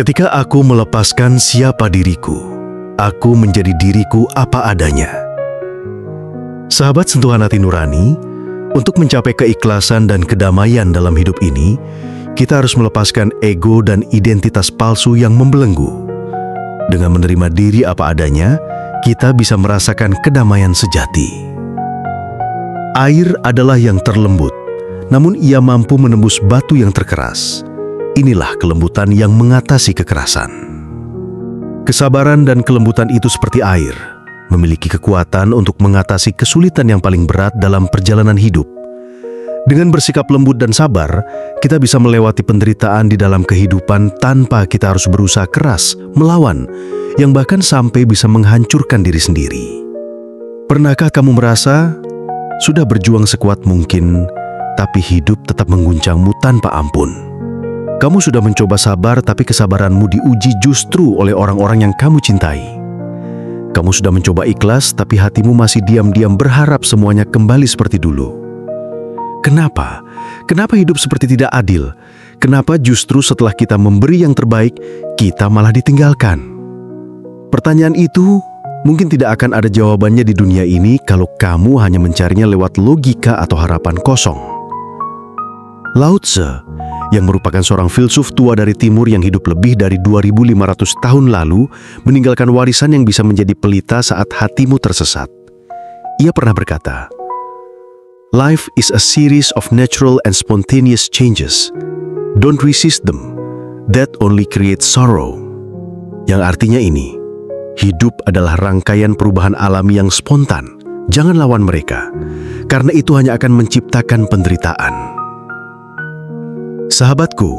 Ketika aku melepaskan siapa diriku, aku menjadi diriku apa adanya. Sahabat sentuhan hati nurani, untuk mencapai keikhlasan dan kedamaian dalam hidup ini, kita harus melepaskan ego dan identitas palsu yang membelenggu. Dengan menerima diri apa adanya, kita bisa merasakan kedamaian sejati. Air adalah yang terlembut, namun ia mampu menembus batu yang terkeras. Inilah kelembutan yang mengatasi kekerasan. Kesabaran dan kelembutan itu seperti air, memiliki kekuatan untuk mengatasi kesulitan yang paling berat dalam perjalanan hidup. Dengan bersikap lembut dan sabar, kita bisa melewati penderitaan di dalam kehidupan tanpa kita harus berusaha keras melawan, yang bahkan sampai bisa menghancurkan diri sendiri. Pernahkah kamu merasa sudah berjuang sekuat mungkin, tapi hidup tetap mengguncangmu tanpa ampun? Kamu sudah mencoba sabar, tapi kesabaranmu diuji justru oleh orang-orang yang kamu cintai. Kamu sudah mencoba ikhlas, tapi hatimu masih diam-diam berharap semuanya kembali seperti dulu. Kenapa? Kenapa hidup seperti tidak adil? Kenapa justru setelah kita memberi yang terbaik, kita malah ditinggalkan? Pertanyaan itu mungkin tidak akan ada jawabannya di dunia ini kalau kamu hanya mencarinya lewat logika atau harapan kosong. Lao Tse, yang merupakan seorang filsuf tua dari timur yang hidup lebih dari 2500 tahun lalu, meninggalkan warisan yang bisa menjadi pelita saat hatimu tersesat. Ia pernah berkata, "Life is a series of natural and spontaneous changes. Don't resist them. That only creates sorrow." Yang artinya ini, hidup adalah rangkaian perubahan alami yang spontan. Jangan lawan mereka, karena itu hanya akan menciptakan penderitaan. Sahabatku,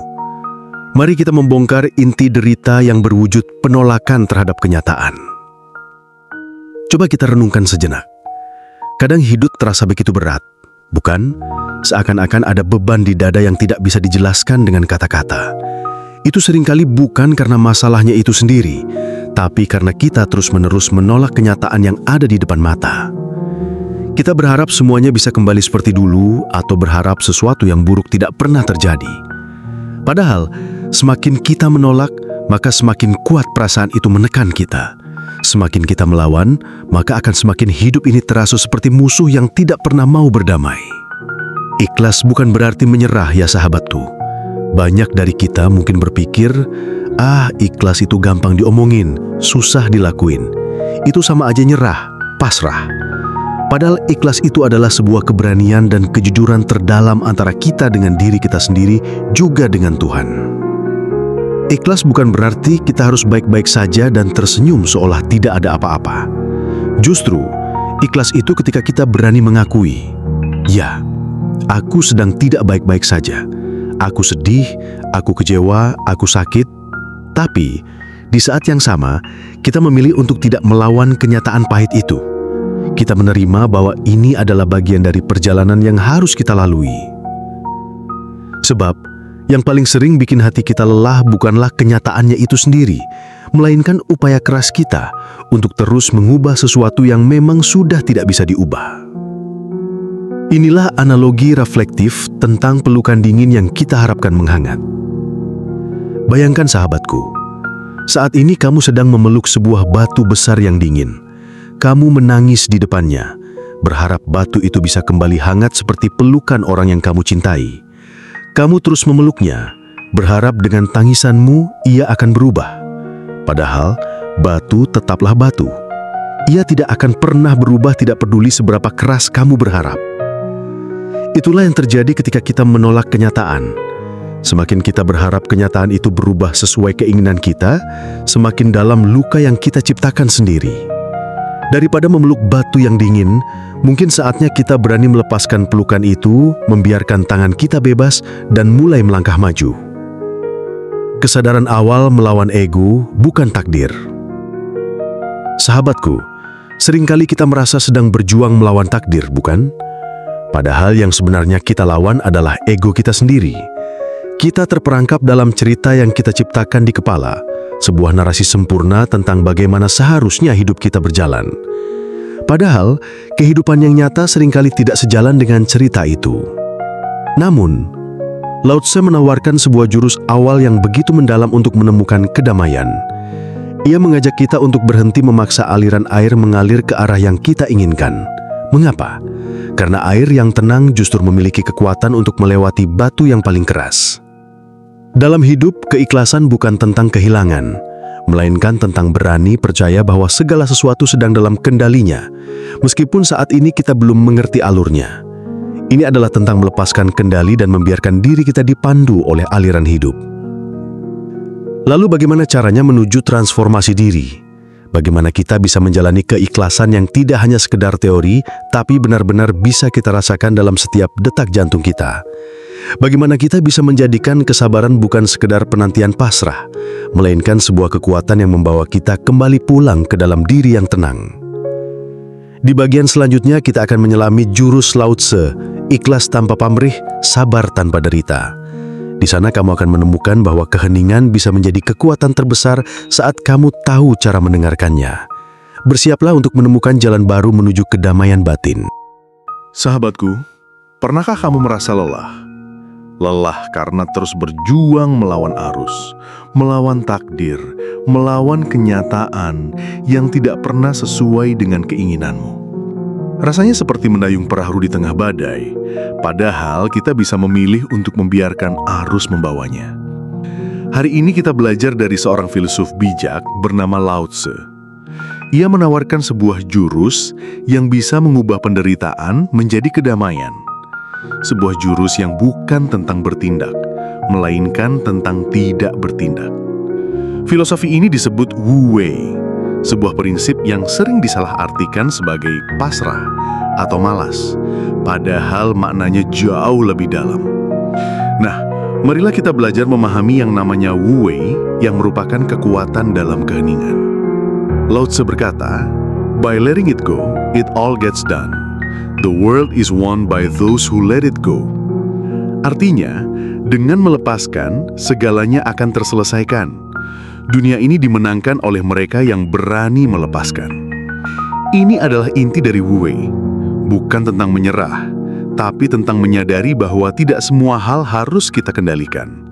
mari kita membongkar inti derita yang berwujud penolakan terhadap kenyataan. Coba kita renungkan sejenak. Kadang hidup terasa begitu berat, bukan? Seakan-akan ada beban di dada yang tidak bisa dijelaskan dengan kata-kata. Itu seringkali bukan karena masalahnya itu sendiri, tapi karena kita terus-menerus menolak kenyataan yang ada di depan mata. Kita berharap semuanya bisa kembali seperti dulu atau berharap sesuatu yang buruk tidak pernah terjadi. Padahal, semakin kita menolak, maka semakin kuat perasaan itu menekan kita. Semakin kita melawan, maka akan semakin hidup ini terasa seperti musuh yang tidak pernah mau berdamai. Ikhlas bukan berarti menyerah ya sahabatku. Banyak dari kita mungkin berpikir, ikhlas itu gampang diomongin, susah dilakuin. Itu sama aja nyerah, pasrah. Padahal ikhlas itu adalah sebuah keberanian dan kejujuran terdalam antara kita dengan diri kita sendiri, juga dengan Tuhan. Ikhlas bukan berarti kita harus baik-baik saja dan tersenyum seolah tidak ada apa-apa. Justru, ikhlas itu ketika kita berani mengakui, ya, aku sedang tidak baik-baik saja. Aku sedih, aku kecewa, aku sakit. Tapi, di saat yang sama, kita memilih untuk tidak melawan kenyataan pahit itu. Kita menerima bahwa ini adalah bagian dari perjalanan yang harus kita lalui. Sebab, yang paling sering bikin hati kita lelah bukanlah kenyataannya itu sendiri, melainkan upaya keras kita untuk terus mengubah sesuatu yang memang sudah tidak bisa diubah. Inilah analogi reflektif tentang pelukan dingin yang kita harapkan menghangat. Bayangkan sahabatku, saat ini kamu sedang memeluk sebuah batu besar yang dingin. Kamu menangis di depannya, berharap batu itu bisa kembali hangat seperti pelukan orang yang kamu cintai. Kamu terus memeluknya, berharap dengan tangisanmu ia akan berubah. Padahal, batu tetaplah batu. Ia tidak akan pernah berubah, tidak peduli seberapa keras kamu berharap. Itulah yang terjadi ketika kita menolak kenyataan. Semakin kita berharap kenyataan itu berubah sesuai keinginan kita, semakin dalam luka yang kita ciptakan sendiri. Daripada memeluk batu yang dingin, mungkin saatnya kita berani melepaskan pelukan itu, membiarkan tangan kita bebas, dan mulai melangkah maju. Kesadaran awal melawan ego bukan takdir. Sahabatku, seringkali kita merasa sedang berjuang melawan takdir, bukan? Padahal yang sebenarnya kita lawan adalah ego kita sendiri. Kita terperangkap dalam cerita yang kita ciptakan di kepala, sebuah narasi sempurna tentang bagaimana seharusnya hidup kita berjalan. Padahal, kehidupan yang nyata seringkali tidak sejalan dengan cerita itu. Namun, Lao Tse menawarkan sebuah jurus awal yang begitu mendalam untuk menemukan kedamaian. Ia mengajak kita untuk berhenti memaksa aliran air mengalir ke arah yang kita inginkan. Mengapa? Karena air yang tenang justru memiliki kekuatan untuk melewati batu yang paling keras. Dalam hidup, keikhlasan bukan tentang kehilangan, melainkan tentang berani percaya bahwa segala sesuatu sedang dalam kendalinya, meskipun saat ini kita belum mengerti alurnya. Ini adalah tentang melepaskan kendali dan membiarkan diri kita dipandu oleh aliran hidup. Lalu bagaimana caranya menuju transformasi diri? Bagaimana kita bisa menjalani keikhlasan yang tidak hanya sekedar teori, tapi benar-benar bisa kita rasakan dalam setiap detak jantung kita? Bagaimana kita bisa menjadikan kesabaran bukan sekedar penantian pasrah, melainkan sebuah kekuatan yang membawa kita kembali pulang ke dalam diri yang tenang? Di bagian selanjutnya kita akan menyelami jurus Lao Tse, ikhlas tanpa pamrih, sabar tanpa derita. Di sana kamu akan menemukan bahwa keheningan bisa menjadi kekuatan terbesar saat kamu tahu cara mendengarkannya. Bersiaplah untuk menemukan jalan baru menuju kedamaian batin. Sahabatku, pernahkah kamu merasa lelah? Lelah karena terus berjuang melawan arus, melawan takdir, melawan kenyataan yang tidak pernah sesuai dengan keinginanmu. Rasanya seperti mendayung perahu di tengah badai, padahal kita bisa memilih untuk membiarkan arus membawanya. Hari ini kita belajar dari seorang filsuf bijak bernama Lao Tse. Ia menawarkan sebuah jurus yang bisa mengubah penderitaan menjadi kedamaian. Sebuah jurus yang bukan tentang bertindak, melainkan tentang tidak bertindak. Filosofi ini disebut Wu Wei, sebuah prinsip yang sering disalahartikan sebagai pasrah atau malas, padahal maknanya jauh lebih dalam. Nah, marilah kita belajar memahami yang namanya Wu Wei yang merupakan kekuatan dalam keheningan. Lao Tse berkata, "By letting it go, it all gets done. The world is won by those who let it go." Artinya, dengan melepaskan, segalanya akan terselesaikan. Dunia ini dimenangkan oleh mereka yang berani melepaskan. Ini adalah inti dari Wu Wei, bukan tentang menyerah, tapi tentang menyadari bahwa tidak semua hal harus kita kendalikan.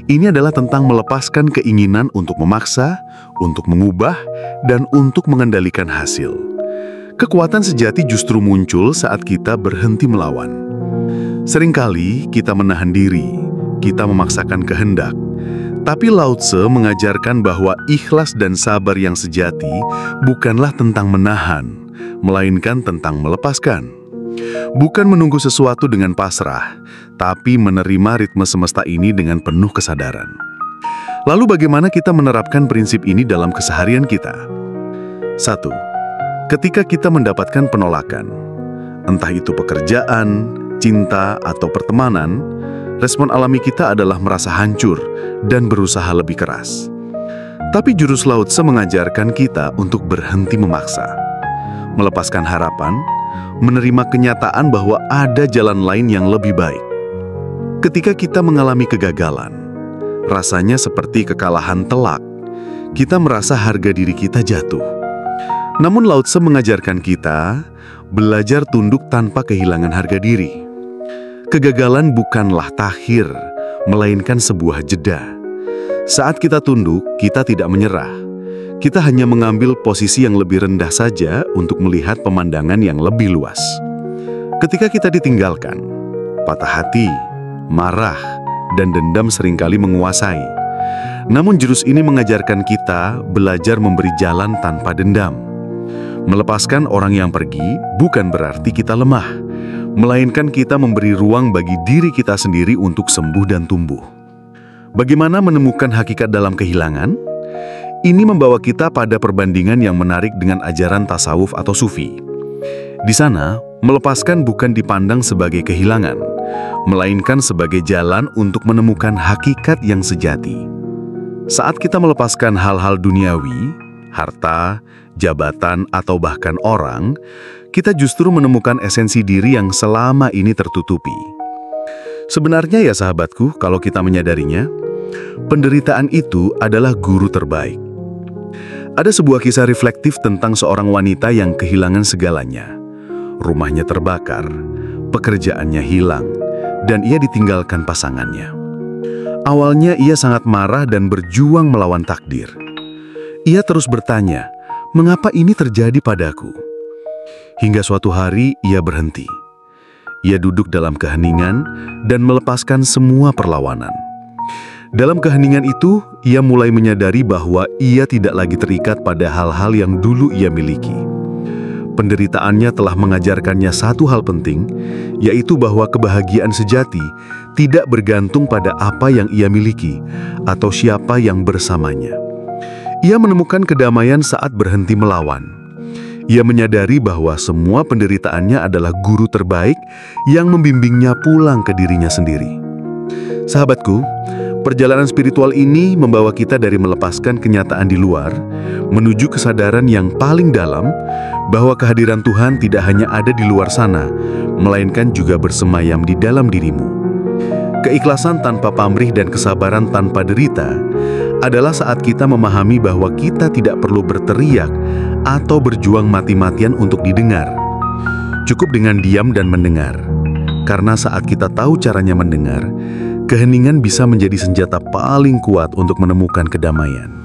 Ini adalah tentang melepaskan keinginan untuk memaksa, untuk mengubah, dan untuk mengendalikan hasil. Kekuatan sejati justru muncul saat kita berhenti melawan. Seringkali kita menahan diri, kita memaksakan kehendak. Tapi Lao Tse mengajarkan bahwa ikhlas dan sabar yang sejati bukanlah tentang menahan, melainkan tentang melepaskan. Bukan menunggu sesuatu dengan pasrah, tapi menerima ritme semesta ini dengan penuh kesadaran. Lalu bagaimana kita menerapkan prinsip ini dalam keseharian kita? 1. Ketika kita mendapatkan penolakan, entah itu pekerjaan, cinta, atau pertemanan, respon alami kita adalah merasa hancur dan berusaha lebih keras. Tapi jurus Lao Tse mengajarkan kita untuk berhenti memaksa, melepaskan harapan, menerima kenyataan bahwa ada jalan lain yang lebih baik. Ketika kita mengalami kegagalan, rasanya seperti kekalahan telak. Kita merasa harga diri kita jatuh. Namun Lao Tse mengajarkan kita belajar tunduk tanpa kehilangan harga diri. Kegagalan bukanlah takhir, melainkan sebuah jeda. Saat kita tunduk, kita tidak menyerah. Kita hanya mengambil posisi yang lebih rendah saja untuk melihat pemandangan yang lebih luas. Ketika kita ditinggalkan, patah hati, marah, dan dendam seringkali menguasai. Namun jurus ini mengajarkan kita belajar memberi jalan tanpa dendam. Melepaskan orang yang pergi bukan berarti kita lemah, melainkan kita memberi ruang bagi diri kita sendiri untuk sembuh dan tumbuh. Bagaimana menemukan hakikat dalam kehilangan? Ini membawa kita pada perbandingan yang menarik dengan ajaran tasawuf atau sufi. Di sana, melepaskan bukan dipandang sebagai kehilangan, melainkan sebagai jalan untuk menemukan hakikat yang sejati. Saat kita melepaskan hal-hal duniawi, harta, jabatan, atau bahkan orang, kita justru menemukan esensi diri yang selama ini tertutupi. Sebenarnya ya sahabatku, kalau kita menyadarinya, penderitaan itu adalah guru terbaik. Ada sebuah kisah reflektif tentang seorang wanita yang kehilangan segalanya. Rumahnya terbakar, pekerjaannya hilang, dan ia ditinggalkan pasangannya. Awalnya ia sangat marah dan berjuang melawan takdir. Ia terus bertanya, "Mengapa ini terjadi padaku?" Hingga suatu hari ia berhenti. Ia duduk dalam keheningan dan melepaskan semua perlawanan. Dalam keheningan itu, ia mulai menyadari bahwa ia tidak lagi terikat pada hal-hal yang dulu ia miliki. Penderitaannya telah mengajarkannya satu hal penting, yaitu bahwa kebahagiaan sejati tidak bergantung pada apa yang ia miliki atau siapa yang bersamanya. Ia menemukan kedamaian saat berhenti melawan. Ia menyadari bahwa semua penderitaannya adalah guru terbaik yang membimbingnya pulang ke dirinya sendiri. Sahabatku, perjalanan spiritual ini membawa kita dari melepaskan kenyataan di luar menuju kesadaran yang paling dalam bahwa kehadiran Tuhan tidak hanya ada di luar sana, melainkan juga bersemayam di dalam dirimu. Keikhlasan tanpa pamrih dan kesabaran tanpa derita adalah saat kita memahami bahwa kita tidak perlu berteriak atau berjuang mati-matian untuk didengar. Cukup dengan diam dan mendengar. Karena saat kita tahu caranya mendengar, keheningan bisa menjadi senjata paling kuat untuk menemukan kedamaian.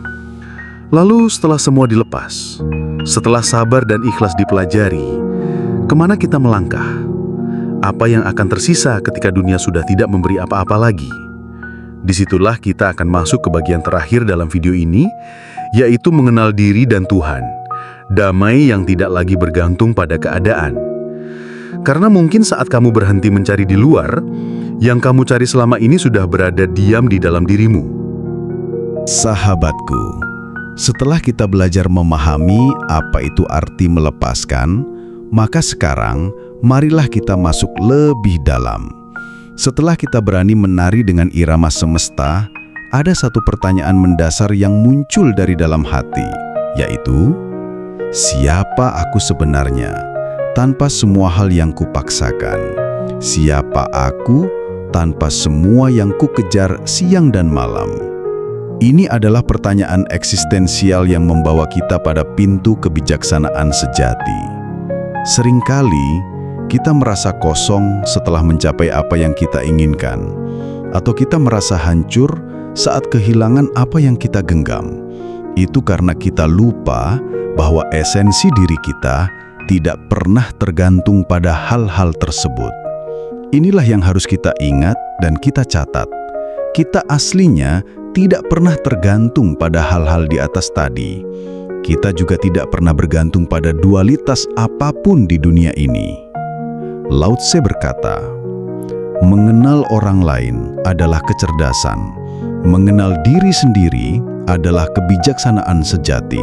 Lalu setelah semua dilepas, setelah sabar dan ikhlas dipelajari, kemana kita melangkah? Apa yang akan tersisa ketika dunia sudah tidak memberi apa-apa lagi? Disitulah kita akan masuk ke bagian terakhir dalam video ini, yaitu mengenal diri dan Tuhan. Damai yang tidak lagi bergantung pada keadaan. Karena mungkin saat kamu berhenti mencari di luar, yang kamu cari selama ini sudah berada diam di dalam dirimu. Sahabatku, setelah kita belajar memahami apa itu arti melepaskan, maka sekarang marilah kita masuk lebih dalam. Setelah kita berani menari dengan irama semesta, ada satu pertanyaan mendasar yang muncul dari dalam hati, yaitu, siapa aku sebenarnya? Tanpa semua hal yang kupaksakan. Siapa aku tanpa semua yang kukejar siang dan malam? Ini adalah pertanyaan eksistensial yang membawa kita pada pintu kebijaksanaan sejati. Seringkali kita merasa kosong setelah mencapai apa yang kita inginkan, atau kita merasa hancur saat kehilangan apa yang kita genggam. Itu karena kita lupa bahwa esensi diri kita tidak pernah tergantung pada hal-hal tersebut. Inilah yang harus kita ingat dan kita catat. Kita aslinya tidak pernah tergantung pada hal-hal di atas tadi. Kita juga tidak pernah bergantung pada dualitas apapun di dunia ini. Lao Tse berkata, mengenal orang lain adalah kecerdasan. Mengenal diri sendiri adalah kebijaksanaan sejati.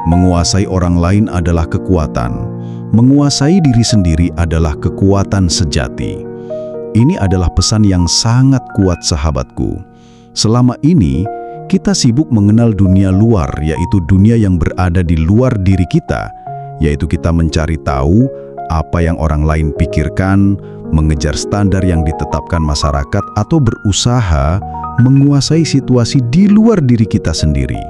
Menguasai orang lain adalah kekuatan. Menguasai diri sendiri adalah kekuatan sejati. Ini adalah pesan yang sangat kuat, sahabatku. Selama ini, kita sibuk mengenal dunia luar, yaitu dunia yang berada di luar diri kita, yaitu kita mencari tahu apa yang orang lain pikirkan, mengejar standar yang ditetapkan masyarakat, atau berusaha menguasai situasi di luar diri kita sendiri.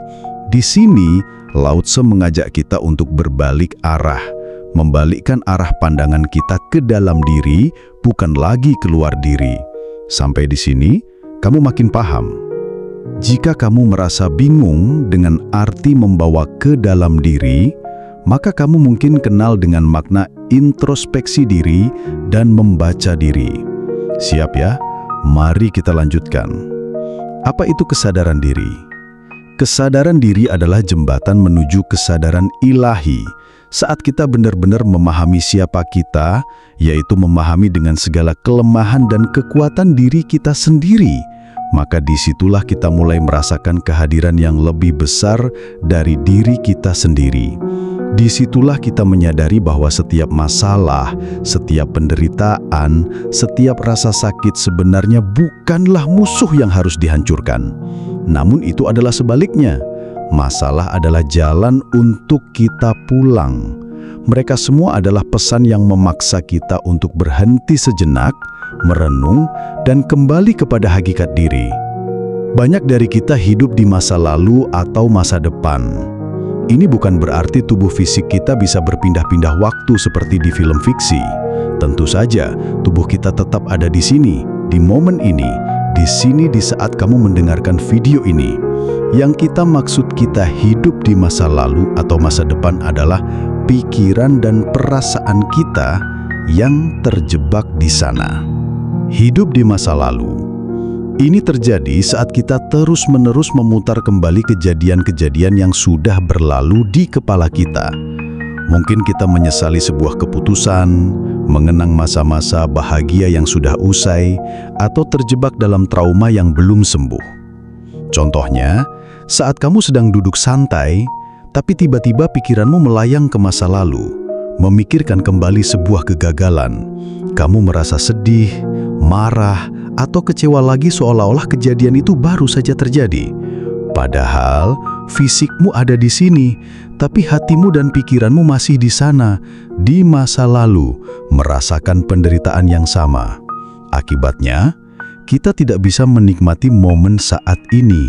Di sini, Lao Tse mengajak kita untuk berbalik arah, membalikkan arah pandangan kita ke dalam diri, bukan lagi keluar diri. Sampai di sini, kamu makin paham. Jika kamu merasa bingung dengan arti membawa ke dalam diri, maka kamu mungkin kenal dengan makna introspeksi diri dan membaca diri. Siap ya? Mari kita lanjutkan. Apa itu kesadaran diri? Kesadaran diri adalah jembatan menuju kesadaran ilahi. Saat kita benar-benar memahami siapa kita, yaitu memahami dengan segala kelemahan dan kekuatan diri kita sendiri, maka disitulah kita mulai merasakan kehadiran yang lebih besar dari diri kita sendiri. Disitulah kita menyadari bahwa setiap masalah, setiap penderitaan, setiap rasa sakit sebenarnya bukanlah musuh yang harus dihancurkan. Namun itu adalah sebaliknya. Masalah adalah jalan untuk kita pulang. Mereka semua adalah pesan yang memaksa kita untuk berhenti sejenak, merenung, dan kembali kepada hakikat diri. Banyak dari kita hidup di masa lalu atau masa depan. Ini bukan berarti tubuh fisik kita bisa berpindah-pindah waktu seperti di film fiksi. Tentu saja, tubuh kita tetap ada di sini, di momen ini, di sini di saat kamu mendengarkan video ini. Yang kita maksud kita hidup di masa lalu atau masa depan adalah pikiran dan perasaan kita yang terjebak di sana. Hidup di masa lalu. Ini terjadi saat kita terus-menerus memutar kembali kejadian-kejadian yang sudah berlalu di kepala kita. Mungkin kita menyesali sebuah keputusan, mengenang masa-masa bahagia yang sudah usai, atau terjebak dalam trauma yang belum sembuh. Contohnya, saat kamu sedang duduk santai, tapi tiba-tiba pikiranmu melayang ke masa lalu, memikirkan kembali sebuah kegagalan. Kamu merasa sedih, marah, atau kecewa lagi seolah-olah kejadian itu baru saja terjadi. Padahal fisikmu ada di sini, tapi hatimu dan pikiranmu masih di sana, di masa lalu, merasakan penderitaan yang sama. Akibatnya, kita tidak bisa menikmati momen saat ini.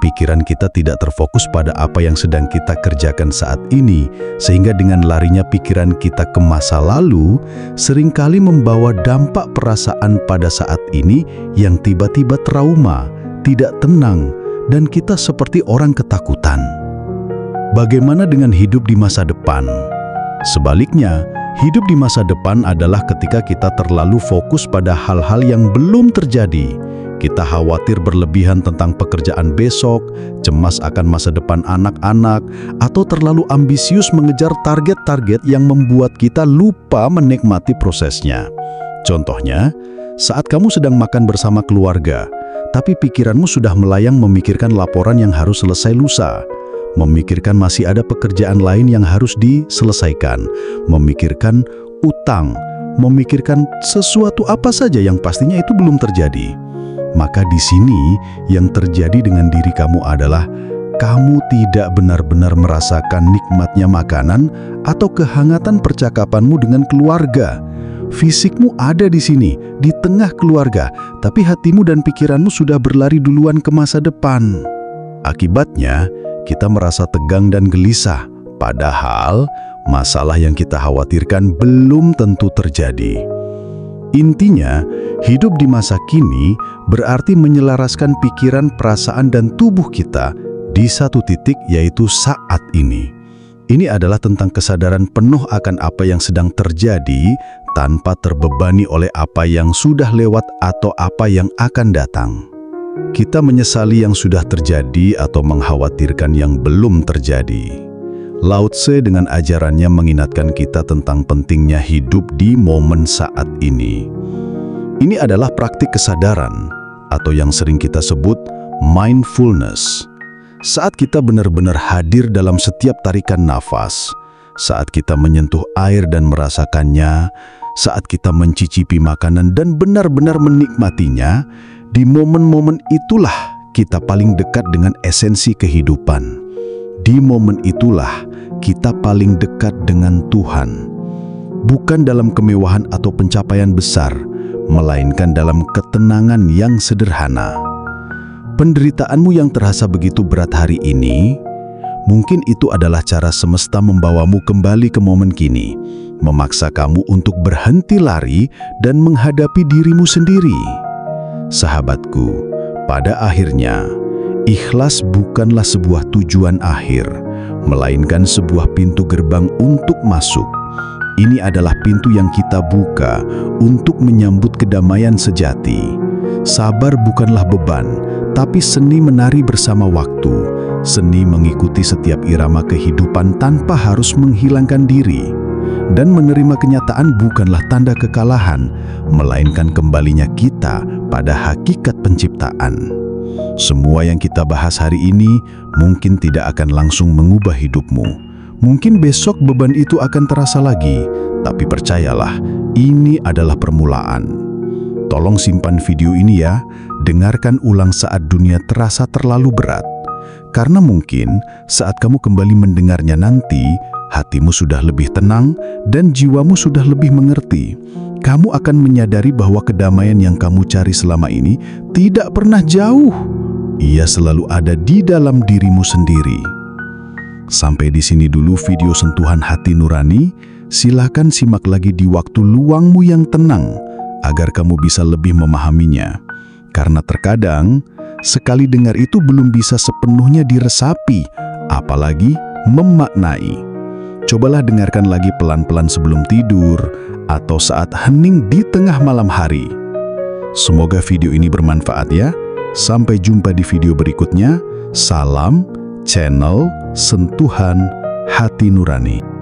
Pikiran kita tidak terfokus pada apa yang sedang kita kerjakan saat ini, sehingga dengan larinya pikiran kita ke masa lalu, seringkali membawa dampak perasaan pada saat ini yang tiba-tiba trauma, tidak tenang, dan kita seperti orang ketakutan. Bagaimana dengan hidup di masa depan? Sebaliknya, hidup di masa depan adalah ketika kita terlalu fokus pada hal-hal yang belum terjadi. Kita khawatir berlebihan tentang pekerjaan besok, cemas akan masa depan anak-anak, atau terlalu ambisius mengejar target-target yang membuat kita lupa menikmati prosesnya. Contohnya, saat kamu sedang makan bersama keluarga, tapi pikiranmu sudah melayang memikirkan laporan yang harus selesai lusa, memikirkan masih ada pekerjaan lain yang harus diselesaikan, memikirkan utang, memikirkan sesuatu apa saja yang pastinya itu belum terjadi. Maka di sini yang terjadi dengan diri kamu adalah kamu tidak benar-benar merasakan nikmatnya makanan atau kehangatan percakapanmu dengan keluarga. Fisikmu ada di sini, di tengah keluarga, tapi hatimu dan pikiranmu sudah berlari duluan ke masa depan. Akibatnya, kita merasa tegang dan gelisah, padahal masalah yang kita khawatirkan belum tentu terjadi. Intinya, hidup di masa kini berarti menyelaraskan pikiran, perasaan, dan tubuh kita di satu titik, yaitu saat ini. Ini adalah tentang kesadaran penuh akan apa yang sedang terjadi tanpa terbebani oleh apa yang sudah lewat atau apa yang akan datang. Kita menyesali yang sudah terjadi atau mengkhawatirkan yang belum terjadi. Lao Tse dengan ajarannya mengingatkan kita tentang pentingnya hidup di momen saat ini. Ini adalah praktik kesadaran atau yang sering kita sebut mindfulness. Saat kita benar-benar hadir dalam setiap tarikan nafas, saat kita menyentuh air dan merasakannya, saat kita mencicipi makanan dan benar-benar menikmatinya, di momen-momen itulah kita paling dekat dengan esensi kehidupan. Di momen itulah kita paling dekat dengan Tuhan. Bukan dalam kemewahan atau pencapaian besar, melainkan dalam ketenangan yang sederhana. Penderitaanmu yang terasa begitu berat hari ini, mungkin itu adalah cara semesta membawamu kembali ke momen kini, memaksa kamu untuk berhenti lari dan menghadapi dirimu sendiri. Sahabatku, pada akhirnya, ikhlas bukanlah sebuah tujuan akhir, melainkan sebuah pintu gerbang untuk masuk. Ini adalah pintu yang kita buka untuk menyambut kedamaian sejati. Sabar bukanlah beban, tapi seni menari bersama waktu, seni mengikuti setiap irama kehidupan tanpa harus menghilangkan diri. Dan menerima kenyataan bukanlah tanda kekalahan, melainkan kembalinya kita pada hakikat penciptaan. Semua yang kita bahas hari ini mungkin tidak akan langsung mengubah hidupmu. Mungkin besok beban itu akan terasa lagi, tapi percayalah, ini adalah permulaan. Tolong simpan video ini ya, dengarkan ulang saat dunia terasa terlalu berat. Karena mungkin saat kamu kembali mendengarnya nanti, hatimu sudah lebih tenang dan jiwamu sudah lebih mengerti. Kamu akan menyadari bahwa kedamaian yang kamu cari selama ini tidak pernah jauh. Ia selalu ada di dalam dirimu sendiri. Sampai di sini dulu video sentuhan hati nurani. silakan simak lagi di waktu luangmu yang tenang agar kamu bisa lebih memahaminya. Karena terkadang, sekali dengar itu belum bisa sepenuhnya diresapi, apalagi memaknai. Cobalah dengarkan lagi pelan-pelan sebelum tidur atau saat hening di tengah malam hari. Semoga video ini bermanfaat ya. Sampai jumpa di video berikutnya. Salam channel Sentuhan Hati Nurani.